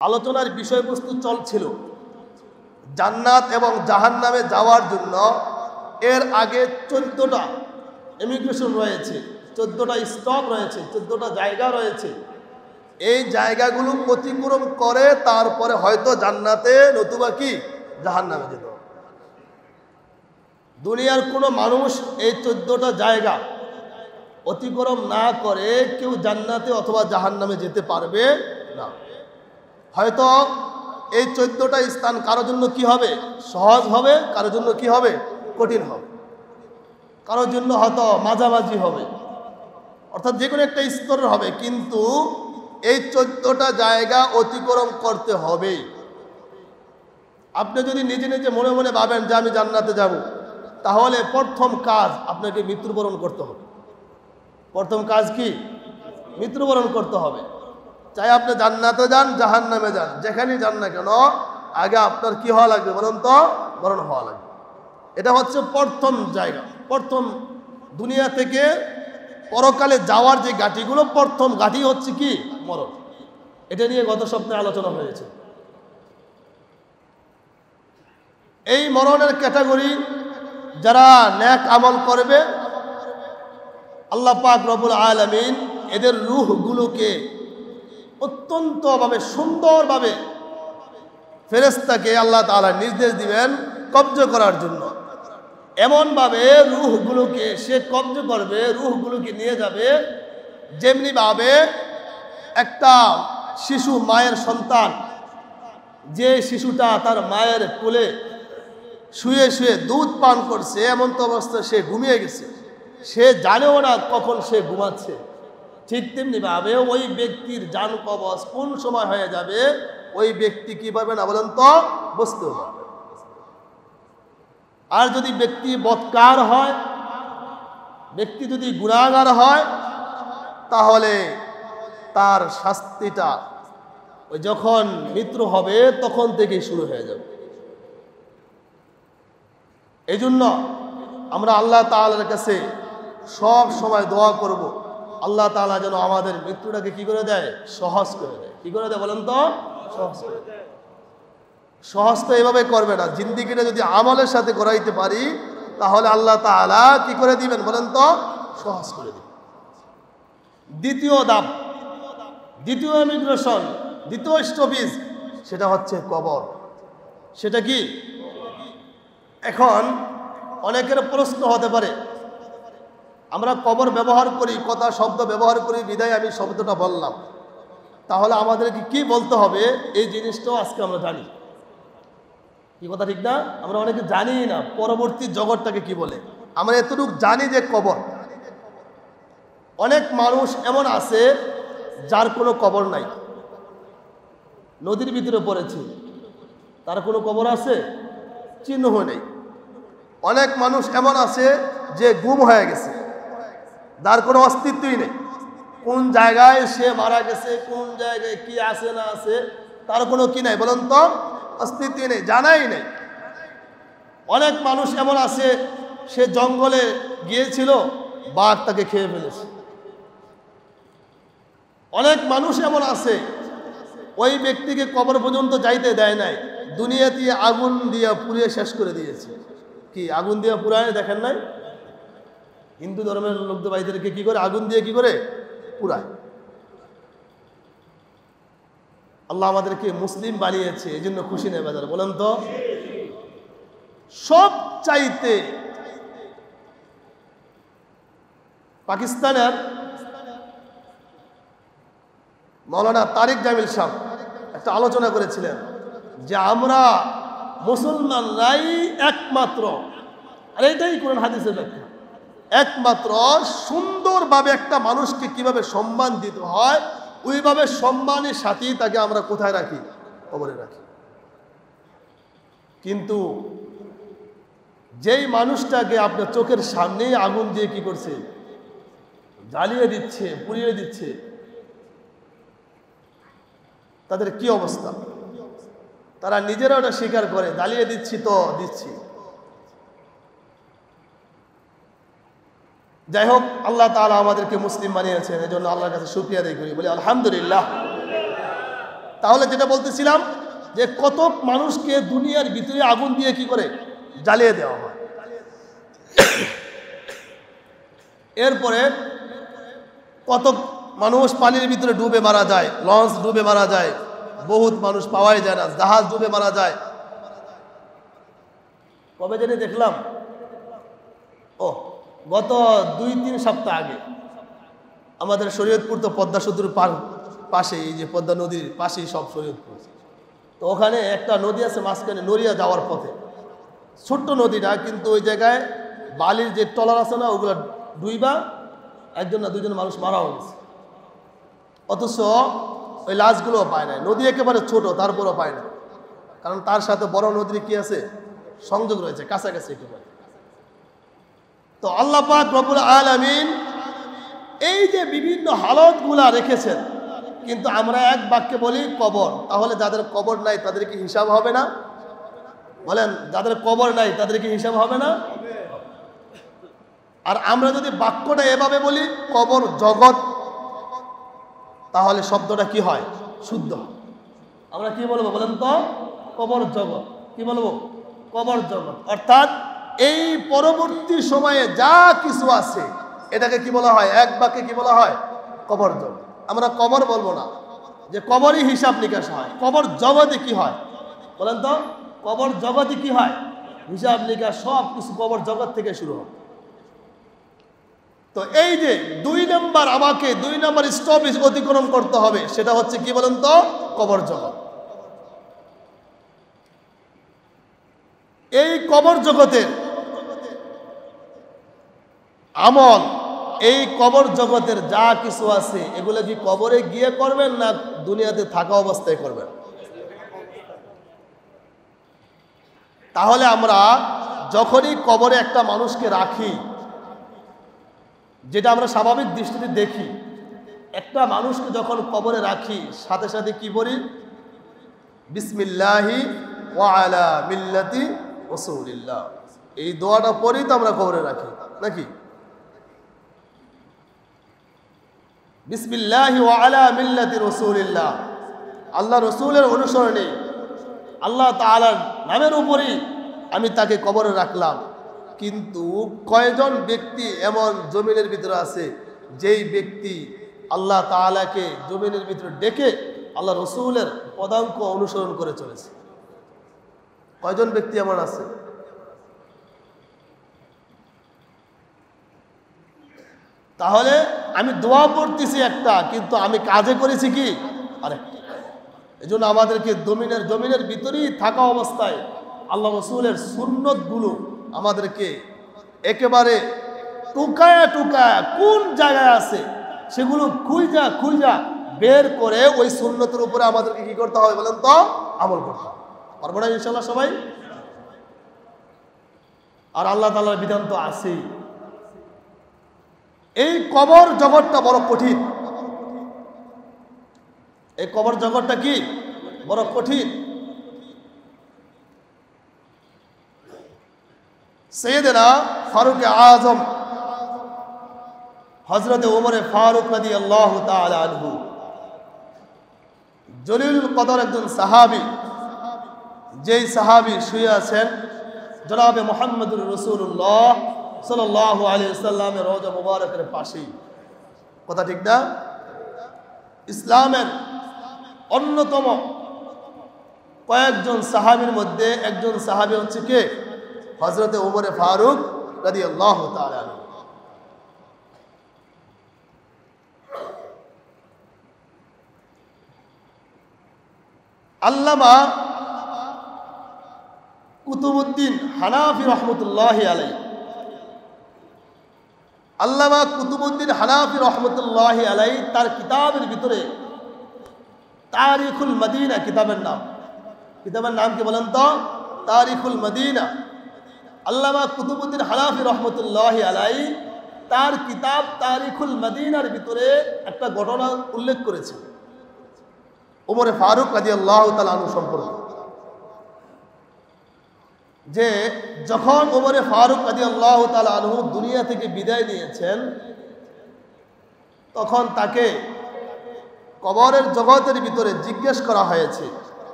আলোচনার বিষয়বস্তু চলছিল জান্নাত এবং জাহান্নামে যাওয়ার জন্য এর আগে 14টা ইমিগ্রেশন রয়েছে, 14টা স্টপ রয়েছে, 14টা জায়গা রয়েছে। এই জায়গাগুলো অতিক্রম করে তারপরে হয়তো জান্নাতে নতুবা কি জাহান্নামে যেত। দুনিয়ার কোনো মানুষ এই 14টা জায়গা অতিক্রম না করে কেউ জান্নাতে অথবা জাহান্নামে যেতে পারবে না। হয়তো এই 14টা স্থান কারোর জন্য কি হবে সহজ হবে, কারোর জন্য কি হবে কঠিন হবে, কারোর জন্য হয়তো মাঝামাঝি হবে, অর্থাৎ যে কোনো একটা স্তরের হবে। কিন্তু এই 14টা জায়গা অতিক্রম করতে হবে। আপনি যদি নিজে নিজে মনে মনে ভাবেন যে আমি জান্নাতে যাব, তাহলে প্রথম কাজ আপনাকে মৃত্যুবরণ করতে হবে। প্রথম কাজ কি? মৃত্যুবরণ করতে হবে। চাই আপনি জান্নাতে যান জাহান্নামে যান, যেখানেই যান না কেন আগে আপনার কি হওয়া লাগবে বলুন তো? মরণ হওয়া লাগবে। এটা হচ্ছে প্রথম জায়গা। প্রথম দুনিয়া থেকে পরকালে যাওয়ার যে ঘাটিগুলো, প্রথম ঘাটি হচ্ছে কি মরণ। এটা নিয়ে গত সপ্তাহে আলোচনা হয়েছে। এই মরণের ক্যাটাগরি যারা নেক আমল করবে, আল্লাহ পাক রব্বুল আলামিন এদের রূহগুলোকে অত্যন্তভাবে সুন্দরভাবে ফেরেশতাকে আল্লাহ তাআলা নির্দেশ দিবেন কব্জ করার জন্য। এমনভাবে রূহগুলোকে সে কব্জ করবে, রূহগুলোকে নিয়ে যাবে যেমনিভাবে একটা শিশু মায়ের সন্তান, যে শিশুটা তার মায়ের কোলে শুয়ে শুয়ে দুধ পান করছে, এমন তো অবস্থা সে ঘুমিয়ে গেছে, সে জানেও না কখন সে ঘুমাচ্ছে। ঠিক তেমনি ভাবে ওই ব্যক্তির জান কবজ কোন সময় হয়ে যাবে ওই ব্যক্তি কি পারবে না বলেন তো? বুঝতেও পারবে। আর যদি ব্যক্তি বদকার হয়, ব্যক্তি যদি গুনাহগার হয়, তাহলে তার শাস্তিটা ওই যখন মৃত্যু হবে তখন থেকেই শুরু হয়ে যাবে। এই জন্য আমরা আল্লাহ তাআলার কাছে সব সময় দোয়া করব, আল্লাহ তাআলা যেন আমাদের মৃত্যুটাকে কি করে দেয়? সহজ করে দেয়। কি করে দেয় বলেন তো? সহজ করে দেয়। সহজ তো এভাবে করবে না, জিন্দিগিটা যদি আমলের সাথে করাইতে পারি তাহলে আল্লাহ তাআলা কি করে দিবেন বলেন তো? সহজ করে দিবেন। দ্বিতীয় ধাপ, দ্বিতীয় ইমিগ্রেশন, দ্বিতীয় স্টপেজ, সেটা হচ্ছে কবর। সেটা কি? এখন অনেকের প্রশ্ন হতে পারে, আমরা কবর ব্যবহার করি, কথা শব্দ ব্যবহার করি বিদায় আমি শব্দটা বললাম, তাহলে আমাদেরকে কি বলতে হবে এই জিনিসটাও আজকে আমরা জানি। কি কথা ঠিক না? আমরা অনেকে জানি না পরবর্তী জগৎটাকে কি বলে। আমরা এতটুকু জানি যে কবর। অনেক মানুষ এমন আছে যার কোনো কবর নাই, নদীর ভিতরে পড়েছে, তার কোনো কবর আছে? চিহ্ন নেই। অনেক মানুষ এমন আছে যে গুম হয়ে গেছে, তার কোনো অস্তিত্বই নেই। কোন জায়গায় সে মারা গেছে, কোন জায়গায় কি আছে না আছে তার কোনো কি নাই বলুন তো? অস্তিত্ব নেই, জানাই নেই। অনেক মানুষ এমন আছে সে জঙ্গলে গিয়েছিল, বাঘ তাকে খেয়ে ফেলেছে। অনেক মানুষ এমন আছে ওই ব্যক্তিকে কবর পর্যন্ত যাইতে দেয় নাই, দুনিয়াতে আগুন দিয়ে পুড়িয়ে শেষ করে দিয়েছে। কি আগুন দিয়ে পুরায় দেখেন নাই? হিন্দু ধর্মের লোকদের ভাইদেরকে কি করে আগুন দিয়ে কি করে পুরায়। আল্লাহ আমাদেরকে মুসলিম বানিয়েছে, এই জন্য খুশি নেই বাজার বলেন তো? সব চাইতে পাকিস্তানের মৌলানা তারিক জামিল সাহেব একটা আলোচনা করেছিলেন যে আমরা মুসলমানরাই একমাত্র, আর এটাই কোরআন হাদিসের ব্যাখ্যা, একমাত্র সুন্দরভাবে একটা মানুষকে কিভাবে সম্মান দিতে হয় ওইভাবে সম্মানের সাথেই তাকে আমরা কোথায় রাখি? কবরে রাখি। কিন্তু যেই মানুষটাকে আপনার চোখের সামনেই আগুন দিয়ে কি করছে? জ্বালিয়ে দিচ্ছে, পুড়িয়ে দিচ্ছে, তাদের কি অবস্থা? তারা নিজেরা ওটা স্বীকার করে, জ্বালিয়ে দিচ্ছি তো দিচ্ছি। যাই হোক, আল্লাহ তাআলা আমাদেরকে মুসলিম বানিয়েছেন, এই জন্য আল্লাহর কাছে শুকরিয়া আদায় করি, বলি আলহামদুলিল্লাহ। তাহলে যেটা বলতেছিলাম যে কত মানুষকে দুনিয়ার ভিতরে আগুন দিয়ে কি করে জ্বালিয়ে দেওয়া হয়। এরপরে কত মানুষ পানির ভিতরে ডুবে মারা যায়, লঞ্চ ডুবে মারা যায়, বহুত মানুষ পাওয়াই যায় না, জাহাজ ডুবে মারা যায়। কবে জানি দেখলাম, ও গত 2-3 সপ্তাহ আগে আমাদের শরীয়তপুর তো পদ্মা সেতুর পাশে, এই যে পদ্মা নদীর পাশেই সব শরীয়তপুর, তো ওখানে একটা নদী আছে মাঝখানে নড়িয়া যাওয়ার পথে, ছোট্ট নদীটা, কিন্তু ওই জায়গায় বালির যে ট্রলার আছে না, ওগুলো ডুইবা 1 না 2 মানুষ মারাও গেছে, অথচ ওই লাশগুলো পায় না। নদী একেবারে ছোট, তারপরও পায় না, কারণ তার সাথে বড় নদীর কি আছে, সংযোগ রয়েছে, কাছাকাছি একেবারে। তো আল্লাহ পাক রব্বুল আলামিন এই যে বিভিন্ন হালতগুলা রেখেছেন, কিন্তু আমরা এক বাক্যে বলি কবর। তাহলে যাদের কবর নাই তাদের কি হিসাব হবে না? বলেন, যাদের কবর নাই তাদের কি হিসাব হবে না? আর আমরা যদি বাক্যটা এভাবে বলি কবর জগৎ, তাহলে শব্দটা কি হয়, শুদ্ধ। আমরা কি বলবো বলেন তো? কবর জগৎ। কি বলবো? কবর জগৎ। অর্থাৎ এই পরবর্তী সময়ে যা কিছু আছে এটাকে কি বলা হয়, এক বাক্যে কি বলা হয়, কবর জগৎ। আমরা কবর বলবো না যে কবরই হিসাব নিকাশ হয়। কবর জগতে কি হয় বলেন তো? কবর জগতে কি হয়, হিসাব নিকাশ সব কিছু কবর জগৎ থেকে শুরু হয়। তো এই যে 2 নম্বর, আমাকে 2 নম্বর স্টপেজ অতিক্রম করতে হবে, সেটা হচ্ছে কি বলেন তো? কবর জগৎ। এই কবর জগতের আমল, এই কবর জগতের যা কিছু আছে এগুলো কি কবরে গিয়ে করবেন না দুনিয়াতে থাকা অবস্থায় করবেন? তাহলে আমরা যখনই কবরে একটা মানুষকে রাখি, যেটা আমরা স্বাভাবিক দৃষ্টিতে দেখি, একটা মানুষকে যখন কবরে রাখি সাথে সাথে কি বলি? বিসমিল্লাহি ওয়া আলা মিল্লাতি রাসূলিল্লাহ। এই দোয়াটা পড়ি তো আমরা কবরে রাখি নাকি? বিসমিল্লাহি ওয়া আলা মিল্লাতি রাসূলিল্লাহ, আল্লাহ রসুলের অনুসরণে আল্লাহ তাআলার নামের উপরই আমি তাকে কবরে রাখলাম। কিন্তু কয়জন ব্যক্তি এমন জমিনের ভিতরে আছে যেই ব্যক্তি আল্লাহ তাআলাকে জমিনের ভিতরে ডেকে আল্লাহ রসুলের পদাঙ্ক অনুসরণ করে চলেছে? কয়জন ব্যক্তি এমন আছে? তাহলে আমি দোয়া পড়তেছি একটা, কিন্তু আমি কাজে করেছি কি আরেকটা। এই জন্য আমাদেরকে জমিনের ভিতরেই থাকা অবস্থায় আল্লাহ রসুলের সুন্নতগুলো আমাদেরকে একেবারে টুকায়া টুকায়া কোন জায়গায় আছে সেগুলো খুঁজা বের করে ওই সুন্নতের উপরে আমাদেরকে কি করতে হবে বলেন তো? আমল করতে হবে। পারবো না ইনশাল্লাহ সবাই? আর আল্লাহ তাআলার বিধান তো আছেই। এই কবর জগৎটা বড় কঠিন। এই কবর জগৎটা কি বড় কঠিন। সৈয়দনা ফারুক আজম হযরত ওমর ফারুক রাদিয়াল্লাহু তাআলা আনহু, জলিলুল কদর একজন সাহাবী, যেই সাহাবী শুয়ে আছেন জনাবে মুহাম্মদুর রাসূলুল্লাহ সাল্লাল্লাহু আলাইহি ওয়াসাল্লামের রওজা মুবারকের পাশেই। কথা ঠিক না? ইসলামের অন্যতম কয়েকজন সাহাবীর মধ্যে একজন সাহাবী হচ্ছে কে? হযরত ওমর ফারুক রাদিয়াল্লাহু তাআলা আনহু। আল্লামা কুতুবউদ্দিন হানাফি রহমতুল্লাহি আলাইহি, আল্লামা কুতুবউদ্দিন হানাফি রহমতুল্লাহি আলাইহি তার কিতাবের ভিতরে তারিখুল মদিনা কিতাবের নাম কি বলেন তো? তারিখুল মদিনা। আল্লামা কুতুবউদ্দিন হানাফি রহমতুল্লাহি আলাইহি তার কিতাব তারিখুল মদিনার ভিতরে একটা ঘটনা উল্লেখ করেছে ওমর ফারুক রাদিয়াল্লাহু তাআলা আনহু সম্পর্কে, যে যখন ওমর ফারুক রাদিয়াল্লাহু তাআলা আনহু দুনিয়া থেকে বিদায় নিয়েছেন, তখন তাকে কবরের জগতের ভিতরে জিজ্ঞেস করা হয়েছে,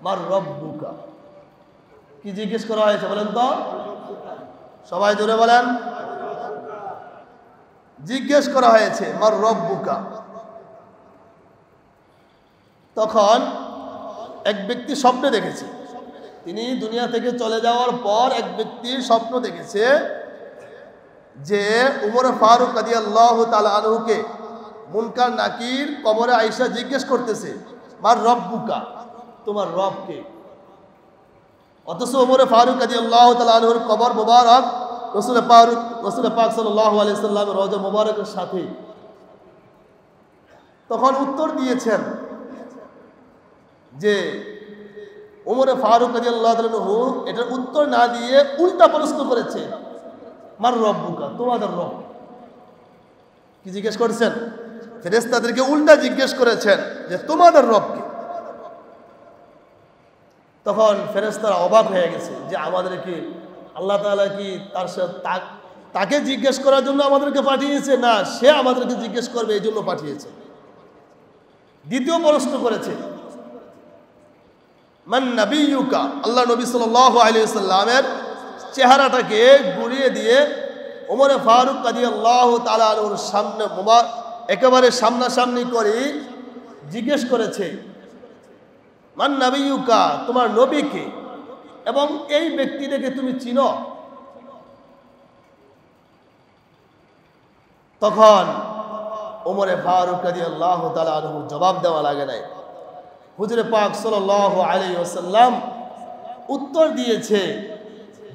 মার রব্বুকা, কি জিজ্ঞেস করা হয়েছে বলেন তো? সবাই জোরে বলেন। জিজ্ঞেস করা হয়েছে মার রব্বুকা। তখন এক ব্যক্তি স্বপ্নে দেখেছে, তিনি দুনিয়া থেকে চলে যাওয়ার পর এক ব্যক্তি স্বপ্ন দেখেছে যে উমর ফারুক রাদিয়াল্লাহু তাআলা আনহুকে মুনকার নাকির কবরে আয়েশা জিজ্ঞেস করতেছে, মার রব্বুকা, তোমার রব কে? অথচ উমর ফারুক রাদিয়াল্লাহু তাআলা আনহুর কবর মোবারক রাসূল পাক সাল্লাল্লাহু আলাইহি সাল্লামের রওজা মোবারকের সাথে। তখন উত্তর দিয়েছেন যে উমর ফারুক রাদিয়াল্লাহু তাআলা আনহু এটার উত্তর না দিয়ে উল্টা প্রশ্ন করেছে, মার রব্বুকা, তোমাদের রব কি? জিজ্ঞেস করেছেন ফেরেশতাদেরকে উল্টা জিজ্ঞেস করেছেন যে তোমাদের রব কে? তখন ফেরেশতারা অবাক হয়ে গেছে যে আমাদেরকে আল্লাহ তাআলা কি তাকে জিজ্ঞেস করার জন্য আমাদেরকে পাঠিয়েছে, না সে আমাদেরকে জিজ্ঞেস করবে এই জন্য পাঠিয়েছে। দ্বিতীয় প্রশ্ন করেছে, মান নাবিয়ুকা, আল্লাহ নবী সাল্লাল্লাহু আলাইহি ওয়াসাল্লামের চেহারাটাকে ঘুরিয়ে দিয়ে ওমর ফারুক রাদিয়াল্লাহু তাআলা আনহুর সামনে একেবারে সামনাসামনি করে জিজ্ঞেস করেছে, মান নাবিয়ুকা, তোমার নবী কে এবং এই ব্যক্তিটাকে তুমি চিনো? তখন ওমর ফারুক রাদিয়াল্লাহু তাআলা আনহু জবাব দেওয়া লাগে নাই। হুজুরে পাক সাল্লাল্লাহু আলাইহি ওয়াসাল্লাম উত্তর দিয়েছে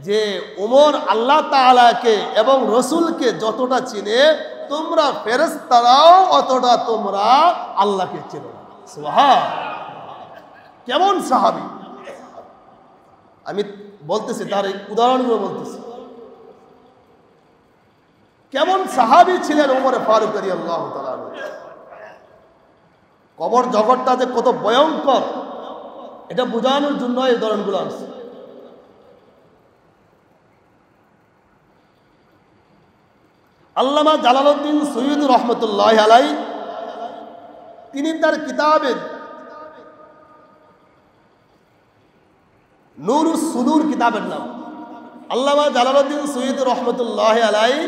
যে ওমর আল্লাহ তাআলাকে এবং রসুলকে যতটা চিনে তোমরা ফেরেশতারাও অতটা তোমরা আল্লাহকে চেনো না। সুবহানাল্লাহ, কেমন সাহাবী! আমি বলতেছি, তার উদাহরণগুলো বলতেছি। কেমন সাহাবী ছিলেন ওমর ফারুক রাদিয়াল্লাহু তাআলা আনহু। কবর জগৎটা যে কত ভয়ঙ্কর এটা বোঝানোর জন্য এই উদাহরণগুলো আছে। আল্লামা জালালউদ্দিন সৈয়দ রহমতুল্লাহ আলাইহি তিনি তার কিতাবে নূরুস সুদূর কিতাবের নাম, আল্লামা জালালউদ্দিন সৈয়দ রহমতুল্লাহ আলাইহি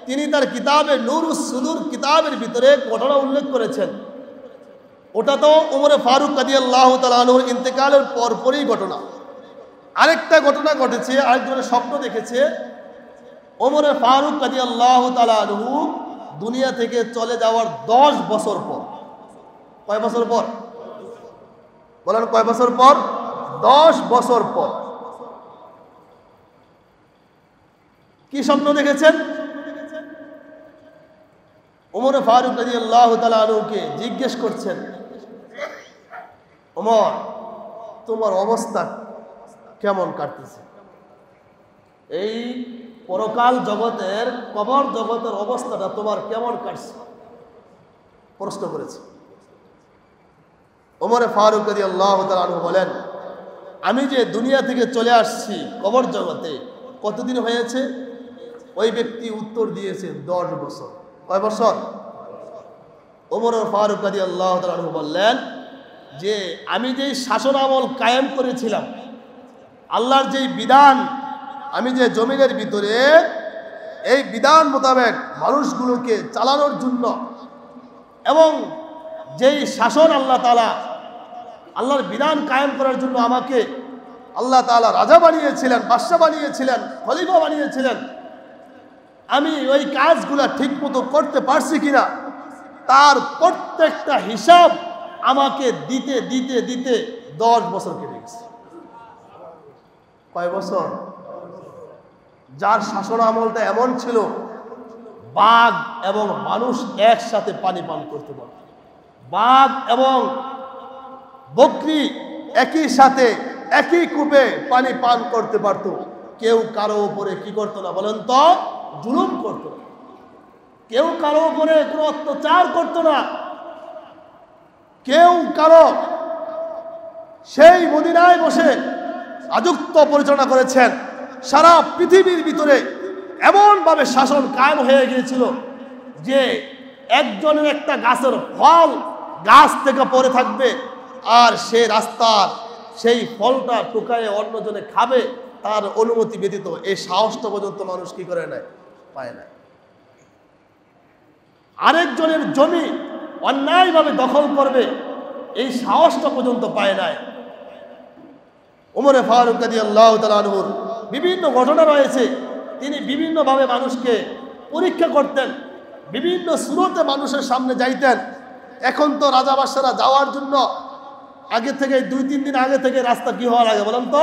তিনি তার কিতাবে নূরুস সুদূর কিতাবের ভিতরে ঘটনা উল্লেখ করেছেন। ওটা তো ওমর ফারুক রাদিয়াল্লাহু তাআলা আনহুর ইন্তেকালের পরপরই ঘটনা। আরেকটা ঘটনা ঘটেছে, আরেকজনের স্বপ্ন দেখেছে ওমর ফারুক রাদিয়াল্লাহু তাআলা আনহু দুনিয়া থেকে চলে যাওয়ার 10 বছর পর। কয় বছর পর বলেন? কয় বছর পর? 10 বছর পর। কি স্বপ্ন দেখেছেন? ওমর ফারুক রাদিয়াল্লাহু তাআলা আনহুকে জিজ্ঞেস করছেন, ওমর তোমার অবস্থা কেমন কাটতেছে? এই পরকাল জগতের কবর জগতের অবস্থাটা তোমার কেমন কাটছে? প্রশ্ন করেছে। ওমর ফারুক রাদিয়াল্লাহু তাআলা আনহু বলেন, আমি যে দুনিয়া থেকে চলে আসছি কবর জগতে কতদিন হয়েছে? ওই ব্যক্তি উত্তর দিয়েছে 10 বছর। কয় বছর? ওমর ফারুক রাদিয়াল্লাহু তাআলা আনহু বললেন যে আমি যেই শাসন আমল কায়েম করেছিলাম, আল্লাহর যেই বিধান আমি যে জমিনের ভিতরে এই বিধান মোতাবেক মানুষগুলোকে চালানোর জন্য এবং যেই শাসন আল্লাহ তাআলা আল্লাহর বিধান কায়েম করার জন্য আমাকে আল্লাহ তাআলা রাজা বানিয়েছিলেন, বাদশা বানিয়েছিলেন, খলিফা বানিয়েছিলেন, আমি ওই কাজগুলো ঠিকমতো করতে পারছি কিনা তার প্রত্যেকটা হিসাব আমাকে দিতে দিতে দিতে 10 বছর কেটে গেছে। কয় বছর? যার শাসন আমলটা এমন ছিল বাঘ এবং মানুষ একসাথে পানি পান করতে পারে। বাঘ এবং বকরি একই সাথে একই কূপে পানি পান করতে পারত। কেউ কারো উপরে কি করতো না বলেন তো? জুলুম করতো না। কেউ কারো উপরে কোনো অত্যাচার করতো না। কেউ কারো সেই মদিনায় বসে রাজত্ব পরিচালনা করেছেন। সারা পৃথিবীর ভিতরে এমনভাবে শাসন কায়েম হয়ে গিয়েছিল যে একজনের একটা গাছের ফল গাছ থেকে পড়ে থাকবে, আর সে রাস্তার সেই ফলটা টুকায়ে অন্যজনে খাবে তার অনুমতি ব্যতীত, এই সাহসটা পর্যন্ত মানুষ কি করে নেয়, পায় না। আরেকজনের জমি অন্যায়ভাবে দখল করবে, এই সাহসটা পর্যন্ত পায় নাই। ওমরে ফারুক রাদিয়াল্লাহু তাআলা আনহুর বিভিন্ন ঘটনা রয়েছে, তিনি বিভিন্নভাবে মানুষকে পরীক্ষা করতেন, বিভিন্ন সুরতে মানুষের সামনে যাইতেন। এখন তো রাজা বাদশারা যাওয়ার জন্য আগে থেকে 2-3 দিন আগে থেকে রাস্তা কি হওয়া লাগে বলেন তো,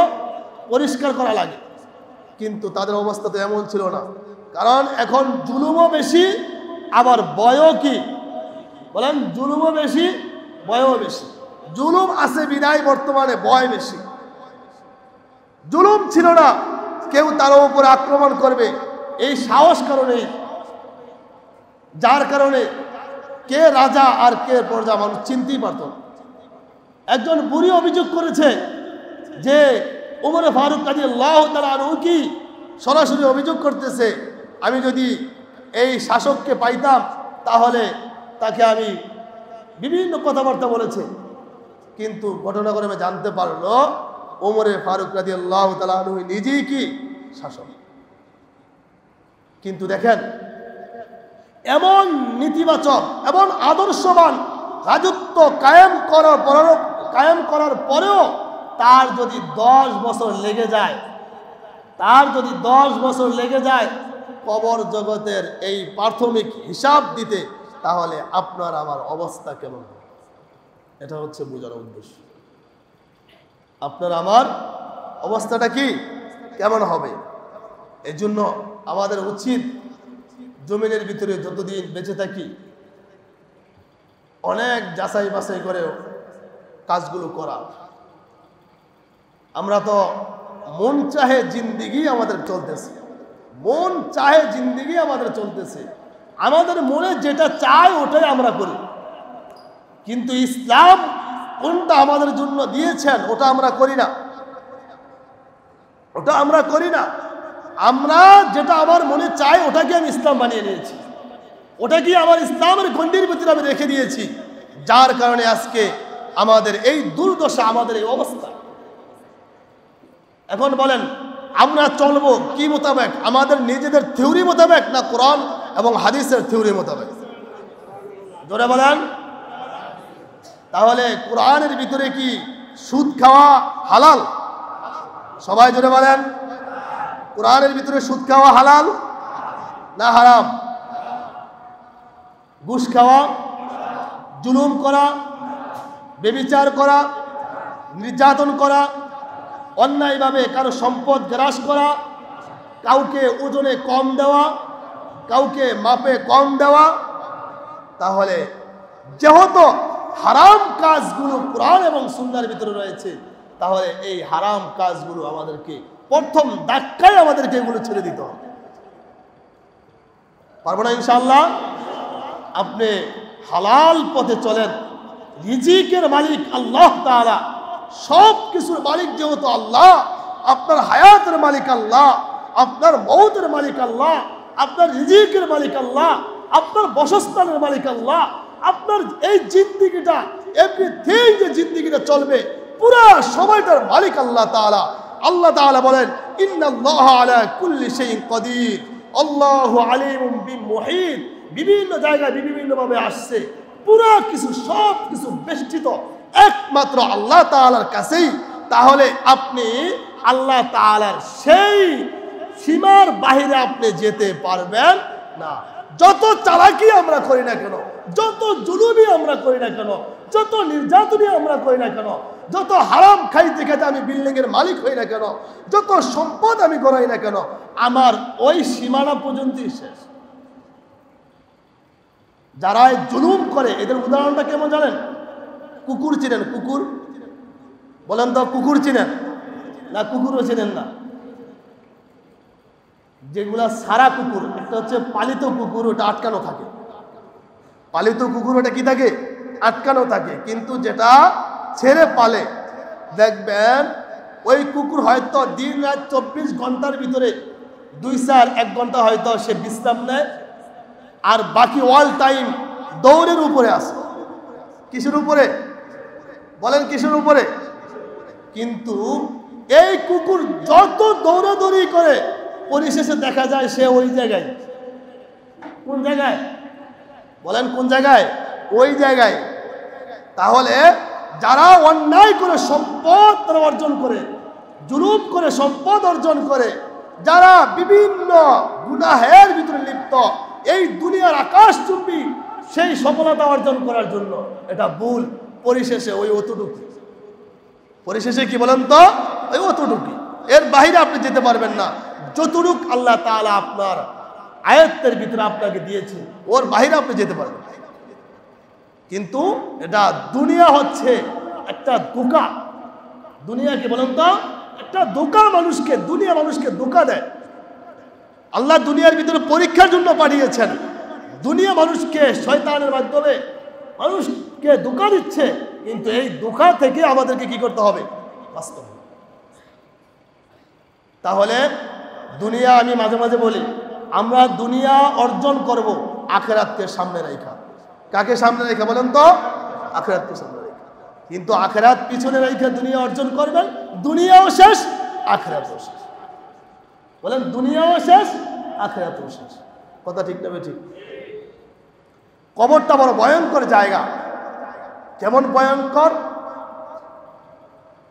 পরিষ্কার করা লাগে। কিন্তু তাদের অবস্থা তো এমন ছিল না, কারণ এখন জুলুমও বেশি, আবার বয়ও কি বলেন, জুলুমও বেশি বয়ও বেশি। জুলুম আছে বিদায় বর্তমানে বয় বেশি। জুলুম ছিল না, কেউ তার উপরে আক্রমণ করবে এই সাহস কারণেই, যার কারণে কে রাজা আর কে প্রজা মানুষ চিনতেই পারত না। একজন বুড়ি অভিযোগ করেছে যে ওমর ফারুক রাদিয়াল্লাহু তাআলা আনহু কি সরাসরি অভিযোগ করতেছে, আমি যদি এই শাসককে পাইতাম তাহলে তাকে আমি বিভিন্ন কথাবার্তা বলেছে। কিন্তু ঘটনাক্রমে জানতে পারলো ওমর ফারুক রাদিয়াল্লাহু তাআলা আনহু নিজেই কি শাসক। কিন্তু দেখেন, এমন নীতিবাচক এবং আদর্শবান রাজত্ব কায়েম করার পরেও তার যদি 10 বছর লেগে যায়, কবর জগতের এই প্রাথমিক হিসাব দিতে, তাহলে আপনার আমার অবস্থা কেমন হবে, এটা হচ্ছে বোঝানোর উদ্দেশ্য। আপনার আমার অবস্থাটা কি কেমন হবে। এই জন্য আমাদের উচিত জমিনের ভিতরে যতদিন বেঁচে থাকি অনেক যাচাই বাছাই করেও কাজগুলো করা। আমরা তো মন চাহে জিন্দিগি আমাদের চলতেছে, আমাদের মনে যেটা চায় ওটাই আমরা করি। কিন্তু ইসলাম কোনটা আমাদের জন্য দিয়েছেন ওটা আমরা করি না, আমরা যেটা আমার মনে চাই ওটাকে আমি ইসলাম বানিয়ে নিয়েছি, ওটাকে আমার ইসলামের গণ্ডির ভিতরে আমি রেখে দিয়েছি। যার কারণে আজকে আমাদের এই দুর্দশা, আমাদের এই অবস্থা। এখন বলেন আমরা চলবো কি মোতাবেক, আমাদের নিজেদের থিওরি মোতাবেক না কোরআন এবং হাদিসের থিওরি মোতাবেক? জোরে বলেন। তাহলে কোরআনের ভিতরে কি সুদ খাওয়া হালাল? সবাই জোরে বলেন। কোরআনের ভিতরে সুদ খাওয়া হালাল না হারাম? ঘুষ খাওয়া, জুলুম করা, ব্যভিচার করা, নির্যাতন করা, অন্যায়ভাবে কারো সম্পদ গ্রাস করা, কাউকে ওজনে কম দেওয়া, কাউকে মাপে কম দেওয়া। তাহলে যেহেতু হারাম কাজগুলো কোরআন এবং সুন্নাহর ভিতরে রয়েছে, তাহলে এই হারাম কাজগুলো আমাদেরকে প্রথম ধাক্কায় আমাদেরকে এগুলো ছেড়ে দিতে হবে। পারবো না ইনশাআল্লাহ? আপনি হালাল পথে চলেন, রিজিকের মালিক আল্লাহ তাআলা, সব কিছুর মালিক যেহেতু আল্লাহ, আপনার হায়াতের মালিক আল্লাহ, আপনার মৌতের মালিক আল্লাহ, আপনার রিজিকের মালিক আল্লাহ, আপনার বাসস্থানের মালিক আল্লাহ, আপনার এই জিন্দেগিটা, এভরিথিং যে জিন্দেগিটা চলবে পুরা সময়টার মালিক আল্লাহ তাআলা। আল্লাহ তাআলা বলেন ইন্নাল্লাহা আলা কুল্লি শাইইন কাদির, আল্লাহু আলিমুম বিল-মুহিত। বিভিন্ন জায়গায় বিভিন্নভাবে আসছে, পুরা কিছু সব কিছু বেষ্টিত একমাত্র আল্লাহ তাআলার কাছেই। তাহলে আপনি আল্লাহ তাআলার সেই সীমার বাহিরে আপনি যেতে পারবেন না। যত চালাকি আমরা করি না কেন, যত জুলুমি আমরা করি না কেন, যত নির্যাতনী আমরা করি না কেন, যত হারাম খাইতে খাইতে আমি বিল্ডিং এর মালিক হই না কেন, যত সম্পদ আমি গড়াই না কেন, আমার ওই সীমানা পর্যন্তই শেষ। যারা জুলুম করে এদের উদাহরণটা কেমন জানেন? কুকুর চিনেন? কুকুর বলেন তো, কুকুর চিনেন না? কুকুরও চিনেন না? যেগুলা সারা কুকুর, একটা হচ্ছে পালিত কুকুর, ওটা আটকানো থাকে। পালিত কুকুর ওটা কি থাকে? আটকানো থাকে। কিন্তু যেটা ছেড়ে পালে, দেখবেন ওই কুকুর হয়তো দিন রাত 24 ঘন্টার ভিতরে 2-1 ঘন্টা হয়তো সে বিশ্রাম নেয়, আর বাকি অল টাইম দৌড়ের উপরে আসে। কিসের উপরে? বলেন কিসের উপরে? কিন্তু এই কুকুর যত দৌড়াদৌড়ি করে পরিশেষে দেখা যায় সে ওই জায়গায়। কোন জায়গায়? বলেন কোন জায়গায়? ওই জায়গায়। তাহলে যারা অন্যায় করে সম্পদ অর্জন করে, জুলুম করে সম্পদ অর্জন করে, যারা বিভিন্ন গুনাহের ভিতরে লিপ্ত, এই দুনিয়ার আকাশচুম্বী সেই সফলতা অর্জন করার জন্য এটা ভুল। পরিশেষে ওই অতটুকু, পরিশেষে কি বলেন তো? ওই অতটুকু, এর বাইরে আপনি যেতে পারবেন না। যতটুক আল্লাহ তাআলা আপনার আয়াতের ভিতরে আপনাকে দিয়েছে, ওর বাইরে আপনি যেতে পারবেন। কিন্তু এটা দুনিয়া হচ্ছে একটা ধোঁকা। দুনিয়া কি বলেন তো? একটা ধোঁকা। মানুষকে, দুনিয়া মানুষকে ধোঁকা দেয়। আল্লাহ দুনিয়ার ভিতরে পরীক্ষার জন্য পাঠিয়েছেন। দুনিয়া মানুষকে শয়তানের মাধ্যমে মানুষকে ধোঁকা দিচ্ছে, কিন্তু এই ধোঁকা থেকে আমাদেরকে কি করতে হবে? বাঁচতে হবে। তাহলে দুনিয়া, আমি মাঝে মাঝে বলি, আমরা দুনিয়া অর্জন করব আখিরাতকে সামনে রেখা। কাকে সামনে রেখা বলেন তো? আখিরাতকে সামনে রেখা। কিন্তু আখিরাত পিছনে রেখে দুনিয়া অর্জন করবেন, দুনিয়াও শেষ, আখিরাতও শেষ। বলেন দুনিয়াও শেষ, আখিরাতও শেষ। কথা ঠিক না ঠিক? কবরটা বড় ভয়ঙ্কর জায়গা। কেমন ভয়ঙ্কর?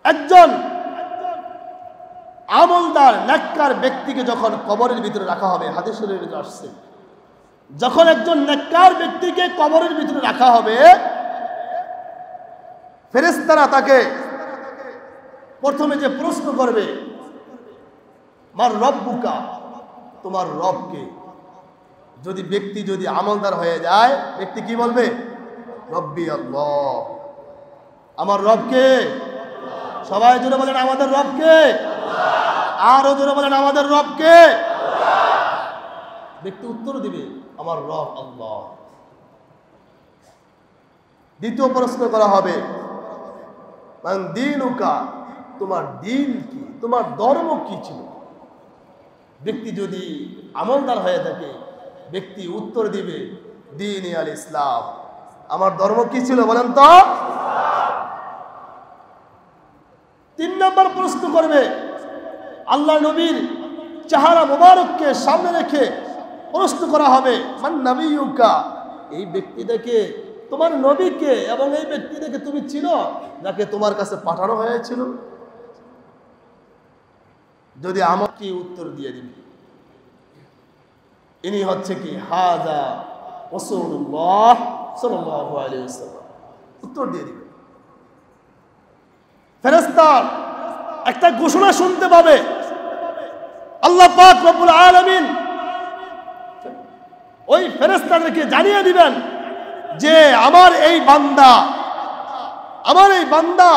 একজন আমলদার নেককার ব্যক্তিকে যখন কবরের ভিতরে রাখা হবে, হাদিস শরীফের ভিতরে আসছে, যখন একজন নেককার ব্যক্তিকে কবরের ভিতরে রাখা হবে, ফেরেশতারা তাকে প্রথমে যে প্রশ্ন করবে, মার রব্বুকা, তোমার রবকে। যদি ব্যক্তি যদি আমলদার হয়ে যায়, ব্যক্তি কি বলবে? রব্বি আল্লাহ, আমার রবকে। সবাই জোরে বলেন আমাদের রবকে। আরো জোরে বলেন আমাদের রবকে। ব্যক্তি উত্তর দিবে আমার রব আল্লাহ। দ্বিতীয় প্রশ্ন করা হবে, মান দীনুকা, তোমার দিন কি, তোমার ধর্ম কি ছিল? ব্যক্তি যদি আমলদার হয়ে থাকে, ব্যক্তি উত্তর দিবে দীন আল ইসলাম, আমার ধর্ম কি ছিল বলেন তো? 3 নম্বর প্রশ্ন করবে, আল্লাহ নবীর চেহারা মোবারককে সামনে রেখে প্রশ্ন করা হবে, মান নবিয়ুকা, এই ব্যক্তিটাকে, তোমার নবীকে, এবং এই ব্যক্তিটাকে তুমি চিনো যাকে তোমার কাছে পাঠানো হয়েছিল? যদি আমাকে উত্তর দিয়ে দিবে, ইনি হচ্ছে কি হাজা রাসূলুল্লাহ সাল্লাল্লাহু আলাইহি ওয়াসাল্লাম, উত্তর দিয়ে দিবে। ফেরেশতা একটা ঘোষণা শুনতে পাবে, আল্লাহ পাক রব্বুল আলামিন ওই ফেরেশতাদেরকে জানিয়ে দিবেন যে আমার এই বান্দা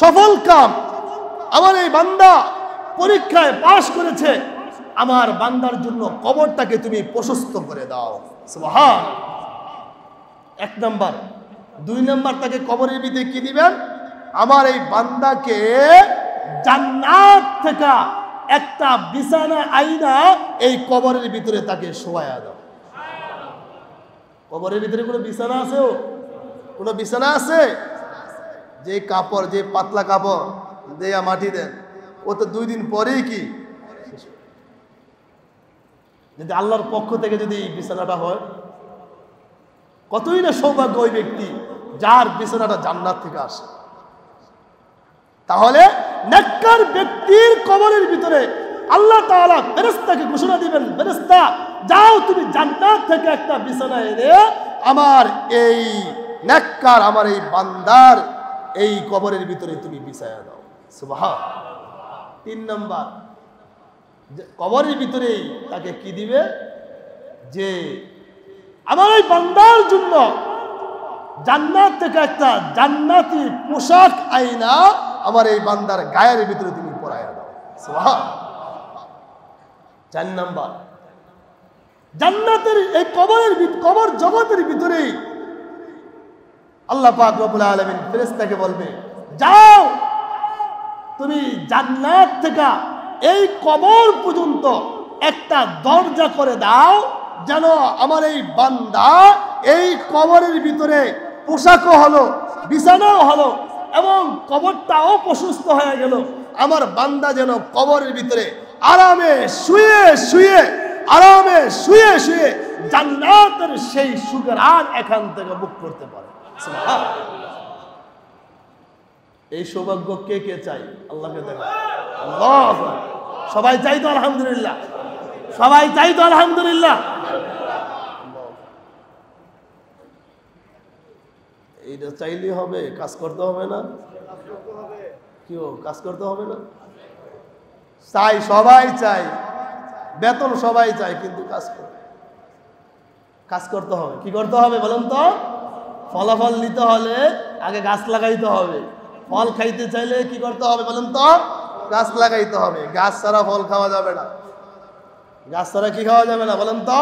সফল কাম, আমার এই বান্দা পরীক্ষায় পাশ করেছে, আমার বান্দার জন্য কবরটাকে তুমি প্রশস্ত করে দাও। সুবহান। 1 নাম্বার। 2 নাম্বার, তাকে কবরের ভিতরে কি দিবেন? আমার এই বান্দাকে জান্নাত থেকে একটা বিছানা আইনা এই কবরের ভিতরে তাকে শোয়ায়া দাও। কবরের ভিতরে কোনো বিছানা আছে? কোনো বিছানা আছে? যে কাপড়, যে পাতলা কাপড় দেয়া মাটি দেন, ও তো 2 দিন পরেই কি, যদি আল্লাহর পক্ষ থেকে যদি এই বিছানাটা হয়, কতই না সৌভাগ্য ওই ব্যক্তি যার বিছানাটা জান্নাত থেকে আসে। তাহলে নেককার ব্যক্তির কবরের ভিতরে আল্লাহ তাআলা ফেরেশতাকে ঘোষণা দিবেন, ফেরেশতা যাও তুমি জান্নাত থেকে একটা বিছানা এনে আমার এই নেককার, আমার এই বান্দার এই কবরের ভিতরে তুমি বিছায়া দাও। সুবহান। 3 নাম্বার, কবরের ভিতরেই তাকে কি দিবে? যে আমার এই বান্দার জন্য জান্নাত থেকে একটা জান্নাতি পোশাক আইনা আমার এই বান্দার গায়ের ভিতরে তুমি পরাইয়া দাও। সুবহান। 4 নাম্বার, জান্নাতের এই কবর জগতের ভিতরেই আল্লাহ পাক রব্বুল আলামিন ফেরেশতাকে বলবে, যাও তুমি জান্নাত থেকে এই কবর পর্যন্ত একটা দরজা করে দাও, যেন আমার এই বান্দা এই কবরের ভিতরে পোশাকও হলো, বিছানাও হলো, এবং কবরটাও প্রশস্ত হয়ে গেল। আমার বান্দা যেন কবরের ভিতরে আরামে শুয়ে শুয়ে জান্নাতের সেই সুখের আর এখান থেকে মুখ করতে পারে। এই সৌভাগ্য কে কে চাই? আল্লাহকে দেখা। আল্লাহ, সবাই চাই তো আলহামদুলিল্লাহ, সবাই চাই তো আলহামদুলিল্লাহ। এইটা চাইলেই হবে, কাজ করতে হবে না? কি কাজ করতে হবে না? চাই, সবাই চাই, বেতন সবাই চাই, কিন্তু কাজ করতে হবে। কি করতে হবে বলেন তো? ফলাফল নিতে হলে আগে গাছ লাগাইতে হবে। ফল খাইতে চাইলে কি করতে হবে বলেন তো? গাছ লাগাইতে হবে। গাছ ছাড়া ফল খাওয়া যাবে না। গাছ ছাড়া কি খাওয়া যাবে না বলেন তো?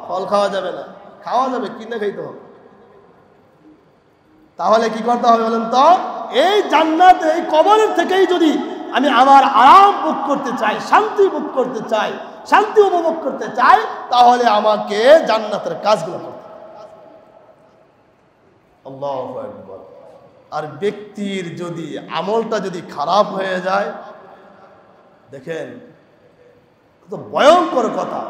ফল খাওয়া যাবে না। খাওয়া যাবে, কিনে খাইতে হবে। তাহলে কি করতে হবে বলেন তো? এই জান্নাত, এই কবরের থেকেই যদি আমি আমার আরাম ভোগ করতে চাই, শান্তি ভোগ করতে চাই, শান্তি উপভোগ করতে চাই, তাহলে আমাকে জান্নাতের কাজগুলো করতে হবে। আল্লাহু আকবার। আর ব্যক্তির যদি আমলটা যদি খারাপ হয়ে যায়, দেখেন কত ভয়ঙ্কর কথা।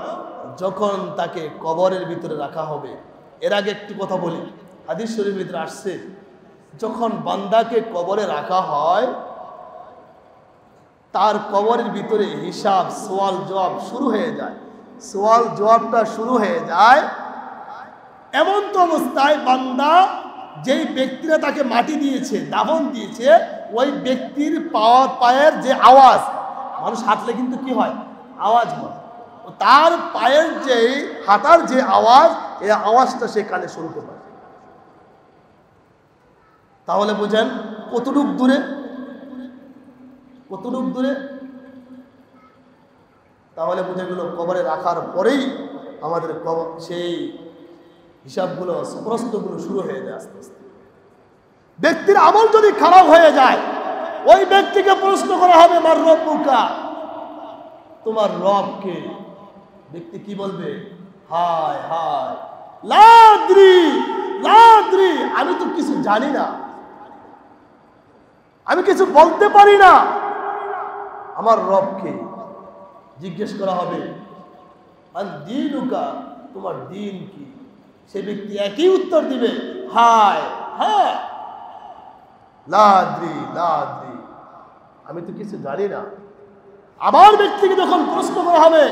যখন তাকে কবরের ভিতরে রাখা হবে, এর আগে একটি কথা বলি, হাদিস শরীফের ভিতরে আসছে, যখন বান্দাকে কবরে রাখা হয়, তার কবরের ভিতরে হিসাব, সওয়াল জবাব শুরু হয়ে যায়। সওয়াল জবাবটা শুরু হয়ে যায় এমন তো অবস্থায়, বান্দা যেই ব্যক্তিরা তাকে মাটি দিয়েছে, দাফন দিয়েছে, ওই ব্যক্তির পায়ের যে আওয়াজ, মানুষ হাঁটলে কিন্তু কি হয়, আওয়াজ হয়, তার পায়ের যে হাঁটার যে আওয়াজ, এই আওয়াজটা সে কানে শুনতে পায়। তাহলে বুঝেন কতটুক দূরে, কতটুক দূরে। তাহলে বুঝে গেল কবরে রাখার পরেই আমাদের সেই হিসাবগুলো, প্রশ্নগুলো শুরু হয়ে যায় আস্তে আস্তে। ব্যক্তির আমল যদি খারাপ হয়ে যায়, ওই ব্যক্তিকে প্রশ্ন করা হবে, মার রব্বুকা, তোমার রব কে? ব্যক্তি কি বলবে? হায় হায়, লাদ্রি লাদ্রি, আমি তো কিছু জানি না, আমি কিছু বলতে পারি না, আমার রবকে জিজ্ঞেস করা হবে, মান দীনুকা, তোমার দিন কি? সে ব্যক্তি একই উত্তর দিবে, হায় হায়, লাদ্রি লাদ্রি, আমি তো কিছু জানি না। আবার ব্যক্তিকে যখন প্রশ্ন করা হবে,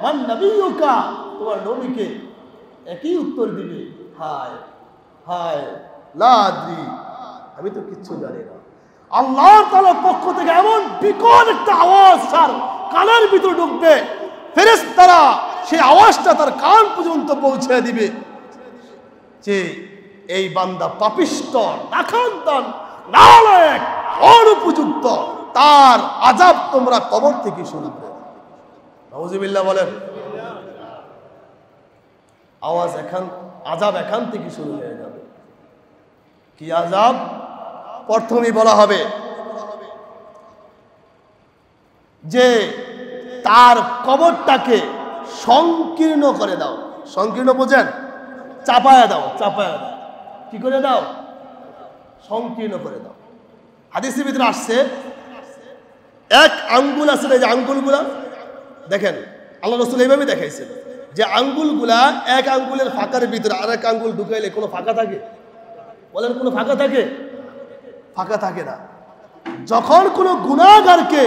মান নবিয়ুকা, তোমার নবীকে? একই উত্তর দিবে, হায় হায়, লাদ্রি, আমি তো কিচ্ছু জানি না। আল্লাহ তাআলার পক্ষ থেকে এমন বিকট একটা আওয়াজ তার কানের ভিতরে ঢুকবে, ফেরেশতারা সেই আওয়াজটা তার কান পর্যন্ত পৌঁছে দিবে যে এই বান্দা পাপিষ্ঠ, নাখানদান, নালায়েক, অনুপযুক্ত, তার আযাব তোমরা কবর থেকে শুরু করো। নাউযুবিল্লাহ বলেন। আওয়াজ আযাব এখান থেকে শুরু হয়ে যাবে। কি আযাব? প্রথমেই বলা হবে যে তার কবরটাকে সংকীর্ণ করে দাও। সংকীর্ণ বোঝেন? চাপায়া দাও, চাপায়া দাও। কি করে দাও? সংকীর্ণ করে দাও। হাদিসের ভিতরে আসছে, এক আঙ্গুল আছে, এই যে আঙ্গুলগুলা দেখেন, আল্লাহ রাসূল এইভাবে দেখাইছেন যে আঙ্গুলগুলা, এক আঙ্গুলের ফাঁকার ভিতরে আরেক আঙ্গুল ঢুকাইলে কোনো ফাঁকা থাকে? বলেন কোনো ফাঁকা থাকে? ফাঁকা থাকে না। যখন কোনো গুনাহগারকে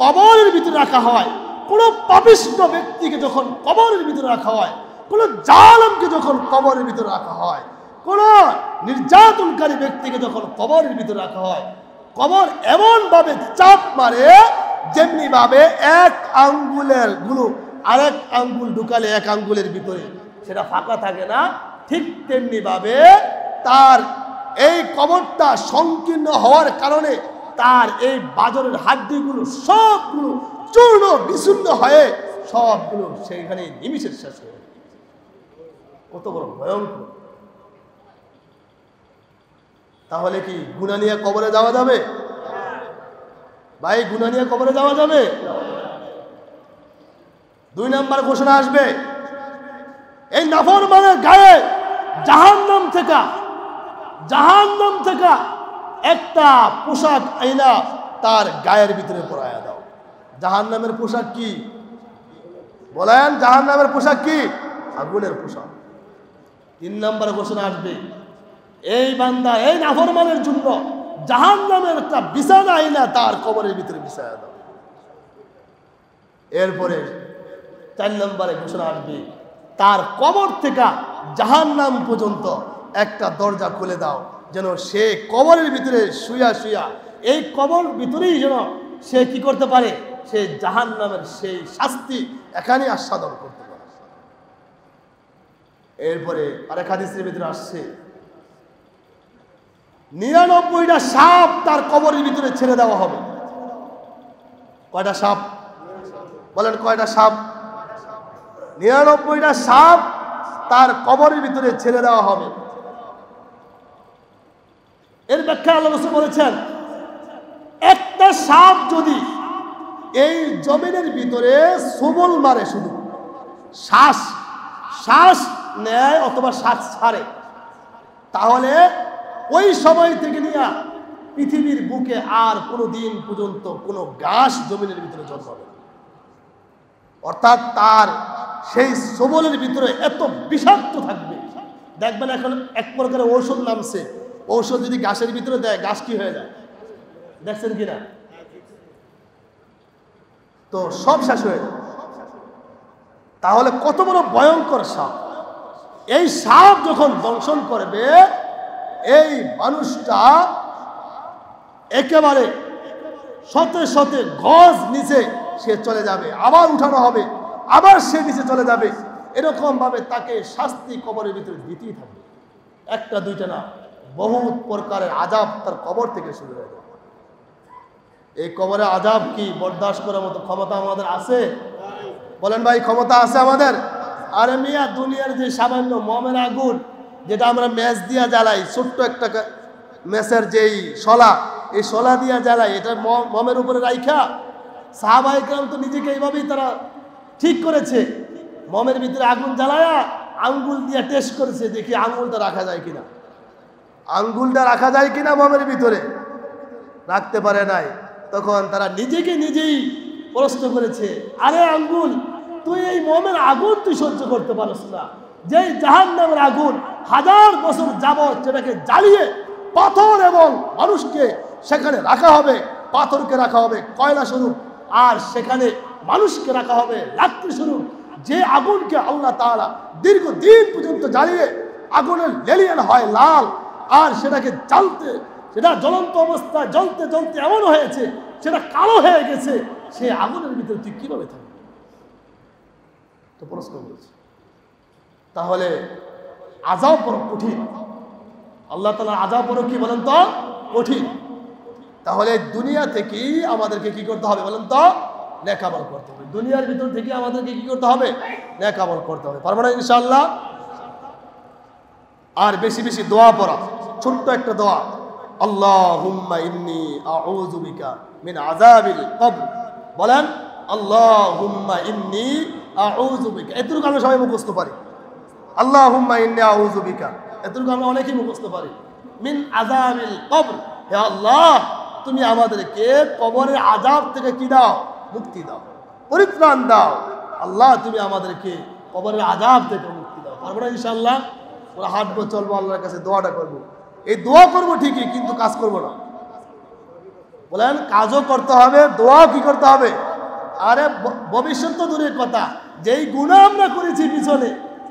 কবরের ভিতরে রাখা হয়, কোনো পাপিষ্ঠ ব্যক্তিকে যখন কবরের ভিতরে রাখা হয়, কোনো জালেমকে যখন কবরের ভিতরে রাখা হয়, কোনো নির্যাতনকারী ব্যক্তিকে যখন কবরের ভিতরে রাখা হয়, কবর এমন ভাবে চাপ মারে, যেমনি ভাবে এক আঙ্গুলের গুলো আরেক আঙ্গুল ঢুকালে এক আঙ্গুলের ভিতরে সেটা ফাঁকা থাকে না, ঠিক তেমনি ভাবে তার এই কবরটা সংকীর্ণ হওয়ার কারণে তার এই বাজরের হাড্ডিগুলো সবগুলো চূর্ণ বিচূর্ণ হয়ে সবগুলো সেইখানে নিমিষের শেষ হয়ে। কত বড় ভয়ঙ্কর! তাহলে কি গুনাহ নিয়ে কবরে যাওয়া যাবে? ভাই, গুনাহ নিয়ে কবরে যাওয়া যাবে? 2 নাম্বার ঘোষণা আসবে, এই নাফরমানের গায়ে জাহান্নাম থেকে জাহান্নাম থেকে একটা পোশাক আইনা তার গায়ের ভিতরে পরায়া দাও। জাহান্নামের পোশাক কি বলেন? জাহান্নামের পোশাক কি? আগুনের পোশাক। 3 নম্বরে ঘোষণা আসবে, এই বান্দা এই নাফরমানের জন্য জাহান্নামের একটা বিছানা আইনা তার কবরের ভিতরে বিছায়া দাও। এরপরে 4 নম্বরে ঘোষণা আসবে, তার কবর থেকে জাহান্নাম পর্যন্ত একটা দরজা খুলে দাও, যেন সে কবরের ভিতরে শুয়া শুয়া এই কবর ভিতরেই যেন সে কি করতে পারে, সে জাহান্নামের সেই শাস্তি এখানে আস্বাদন করতে পারে। এরপরে আরেক হাদিসের ভিতরে আসছে, 99টা সাপ তার কবরের ভিতরে ছেড়ে দেওয়া হবে। কয়টা সাপ বলেন? কয়টা সাপ? 99টা সাপ তার কবরের ভিতরে ছেড়ে দেওয়া হবে। এর ব্যাখ্যা আল্লাহ রাসূল বলেছেন, একটা সাপ যদি এই জমিনের ভিতরে সবল মারে, শুধু শ্বাস শ্বাস নেয় অথবা শ্বাস ছাড়ে, তাহলে ওই সময় থেকে নিয়ে পৃথিবীর বুকে আর কোনো দিন পর্যন্ত কোনো ঘাস জমিনের ভিতরে জন্মাবে না। অর্থাৎ তার সেই সবলের ভিতরে এত বিষাক্ত থাকবে। দেখবেন এখন এক প্রকারের ঔষধ নামছে, ঔষধ যদি ঘাসের ভিতরে দেয়, ঘাস কি হয়ে যায় দেখছেন কিনা? তো সব শেষ হয়ে যায়। তাহলে কত বড় ভয়ঙ্কর সাপ! এই সাপ যখন দংশন করবে, এই মানুষটা একেবারে শতে শতে গজ নিচে সে চলে যাবে, আবার উঠানো হবে, আবার সে নিচে চলে যাবে। এরকম ভাবে তাকে শাস্তি কবরের ভিতরে দিতেই থাকবে। একটা দুইটা না, বহুত প্রকারের আযাব তার কবর থেকে শুরু হয়ে যাবে। এই কবরে আযাব কি বরদাস্ত করার মতো ক্ষমতা আমাদের আছে? বলেন ভাই, ক্ষমতা আছে আমাদের? আরে মিয়া, দুনিয়ার যে সামান্য মমের আগুন, যেটা আমরা ম্যাচ দিয়া জ্বালাই, ছোট্ট একটা ম্যাচের যেই শলা, এই শলা দিয়া জ্বালাই, এটা মমের উপরে রাইখা সাহাবায়ে কেরাম তো নিজেকে এইভাবেই তারা ঠিক করেছে। মমের ভিতরে আগুন জ্বালায়া আঙ্গুল দিয়া টেস্ট করেছে, দেখি আঙ্গুলটা রাখা যায় কিনা, আঙ্গুলটা রাখা যায় কিনা মমের ভিতরে। রাখতে পারে নাই। তখন তারা নিজেকে নিজেই প্রশ্ন করেছে, আরে আঙ্গুল, তুই এই মমের আগুন তুই সহ্য করতে পারছ না, যেই জাহান্নামের আগুন 1000 বছর যাবত সেটাকে জ্বালিয়ে পাথর এবং মানুষকে সেখানে রাখা হবে, পাথরকে রাখা হবে কয়লা স্বরূপ, আর সেখানে মানুষকে রাখা হবে লাকড়ি স্বরূপ। যে আগুনকে আল্লাহ তাআলা দীর্ঘদিন পর্যন্ত জ্বালিয়ে আগুনের লেলিয়ান হয় লাল, আর সেটাকে জ্বালতে, সেটা জ্বলন্ত অবস্থায় জ্বলতে জ্বলতে এমন হয়েছে সেটা কালো হয়ে গেছে, সে আগুনের ভিতরে তুই কিভাবে থাকবি? তো প্রশ্ন করেছে। তাহলে আযাব বড় কঠিন। আল্লাহ তাআলা আযাব বড় কি বলেন তো? কঠিন। তাহলে দুনিয়া থেকেই আমাদেরকে কি করতে হবে বলেন তো? নেক আমল করতে হবে। দুনিয়ার ভিতর থেকে আমাদেরকে কি করতে হবে? নেক আমল করতে হবে। পারবো না ইনশাআল্লাহ? আর বেশি বেশি দোয়া পড়া। ছোট্ট একটা দোয়া, আল্লাহুম্মা ইন্নী আউযু বিকা মিন আযাবিল কবর। বলেন, আল্লাহুম্মা ইন্নী আউযু বিকা। এতটুকু আমরা সবাই মুখস্থ পারি। আল্লাহুম্মা ইন্নী আউযু বিকা, এতটুকু আমরা অনেকেই মুখস্থ পারি। মিন আযাবিল কবর, হে আল্লাহ, তুমি আমাদেরকে কবরের আযাব থেকে কি দাও? মুক্তি দাও, পরিত্রাণ দাও। আল্লাহ, তুমি আমাদেরকে কবরের আযাব থেকে মুক্তি দাও। পারবো না ইনশাআল্লাহ? ওরা হাঁটবো, চলবো, আল্লাহর কাছে দোয়াটা করবো। এই দোয়া করবো ঠিকই, কিন্তু কাজ করবো না। বলেন, কাজও করতে হবে, দোয়াও কি করতে হবে? আরে ভবিষ্যৎ তো দূরের কথা, যেই গুনাহ আমরা করেছি পিছনে,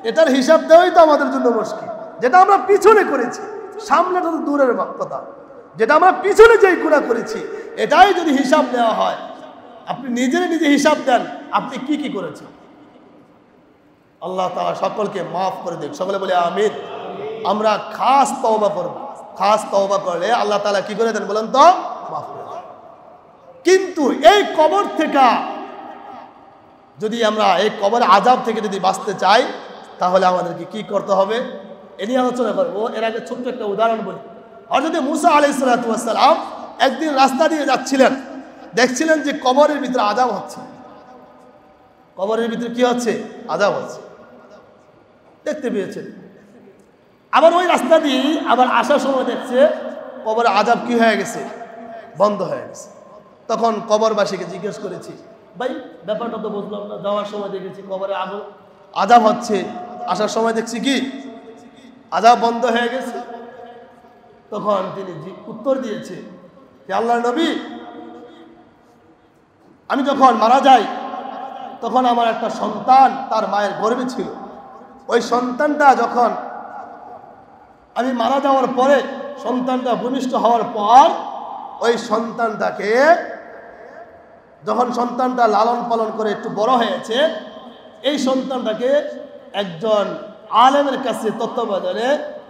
এটার হিসাব দেওয়াই তো আমাদের জন্য মুশকিল। যেটা আমরা পিছনে করেছি, সামনেটা তো দূরের কথা। যেটা আমরা পিছনে যেই গুনাহ করেছি, এটাই যদি হিসাব নেওয়া হয়, আপনি নিজে হিসাব দেন আপনি কি কি করেছেন। আল্লাহ তাআলা সকলকে মাফ করে দেন। সকলে বলে আমিন। আমরা খাস তওবা করব। খাস তওবা করলে আল্লাহ তাআলা কি করে দেন বলেন তো? মাফ করে দেন। কিন্তু এই কবর থেকে যদি আমরা এই কবর আযাব থেকে যদি বাঁচতে চাই, তাহলে আমাদেরকে কি করতে হবে এ নিয়ে আলোচনা করবো। এর আগে ছোট্ট একটা উদাহরণ বলি। হযরত মুসা আলাইহিস সালাতু ওয়াস সালাম একদিন রাস্তা দিয়ে যাচ্ছিলেন, দেখছিলেন যে কবরের ভিতরে আযাব হচ্ছে। কবরের ভিতরে কি হচ্ছে? আযাব হচ্ছে। দেখতে পেয়েছেন। আবার ওই রাস্তা দিয়ে আবার আসার সময় দেখছে কবরে আযাব কি হয়ে গেছে, বন্ধ হয়ে গেছে। তখন কবরবাসীকে জিজ্ঞেস করেছি, ভাই ব্যাপারটা তো বুঝলাম না, যাওয়ার সময় দেখেছি কবরে আযাব হচ্ছে, আসার সময় দেখছি কি আযাব বন্ধ হয়ে গেছে। তখন তিনি উত্তর দিয়েছে যে আল্লাহর নবী, আমি যখন মারা যাই তখন আমার একটা সন্তান তার মায়ের গর্ভে ছিল। ওই সন্তানটা যখন আমি মারা যাওয়ার পরে, সন্তানটা ভূমিষ্ঠ হওয়ার পর, ওই সন্তানটাকে যখন সন্তানটা লালন পালন করে একটু বড় হয়েছে, এই সন্তানটাকে একজন আলেমের কাছে তত্ত্বাবধানে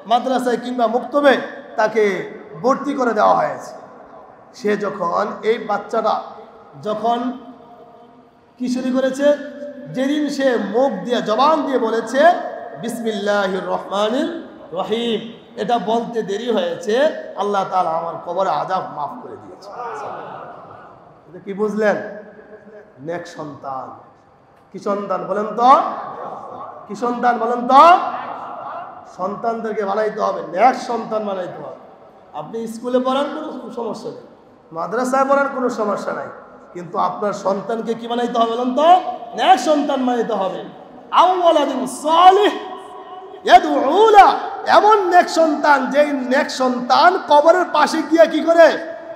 মাদ্রাসায় কিংবা মুক্তবে তাকে ভর্তি করে দেওয়া হয়েছে। সে যখন এই বাচ্চাটা যখন কি শুরু করেছে, যেদিন সে মুখ দিয়ে জবান দিয়ে বলেছে বিসমিল্লাহির রহমানির রহিম, এটা বলতে দেরি হয়েছে, আল্লাহ তাআলা আমার কবরে আযাব মাফ করে দিয়েছে। এটা কি বুঝলেন? নেক সন্তান। কি সন্তান বলেন তো? কি সন্তান বলেন তো? সন্তানদেরকে বানাইতে হবে, নেক সন্তান বানাইতে হবে। আপনি স্কুলে পড়ান কোনো সমস্যা নেই, মাদ্রাসায় পড়ান কোনো সমস্যা নাই, কিন্তু আপনার সন্তানকে কি বানাইতে হবে বলেন তো? নেক সন্তান বানাইতে হবে। আওয়ালাদিন সালিহ ইয়াদউ লা, এমন নেক সন্তান যেই নেক সন্তান কবরের পাশে গিয়ে কি করে?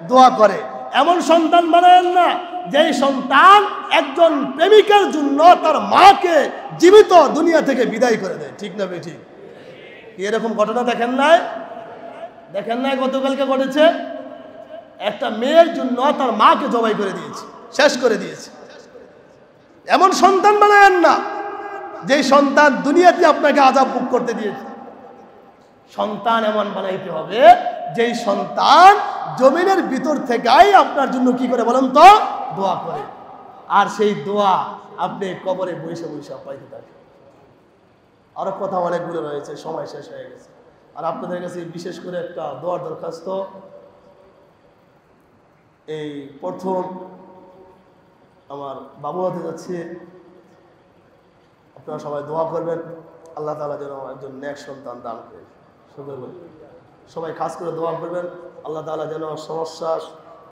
দোয়া করে। এমন সন্তান বানায়েন না যেই সন্তান একজন প্রেমিকের জন্য তার মাকে জীবিত দুনিয়া থেকে বিদায় করে দেয়। ঠিক না বেঠিক? এরকম ঘটনা দেখেন নাই? দেখেন নাই গতকালকে ঘটেছে? একটা মেয়ের জন্য তার মাকে জবাই করে দিয়েছে, শেষ করে দিয়েছে। এমন সন্তান বানায়েন না যেই সন্তান দুনিয়াতে আপনাকে আযাব ভোগ করতে দিয়েছে। সন্তান এমন বানাইতে হবে যেই সন্তান জমিনের ভিতর থেকেই আপনার জন্য কি করে বলেন তো? দোয়া করে। আর সেই দোয়া আপনি কবরে বসে বসে পাইতে থাকেন। আরো কথা অনেকগুলো রয়েছে, সময় শেষ হয়ে গেছে। আর আপনাদের কাছে বিশেষ করে একটা দোয়ার দরখাস্ত। এই প্রথম আমার বাবু হতে যাচ্ছে, আপনারা সবাই দোয়া করবেন আল্লাহ তাআলা যেন একজন নেক সন্তান দান করে। সবাই খাস করে দোয়া করবেন আল্লাহ তাআলা যেন সমস্যা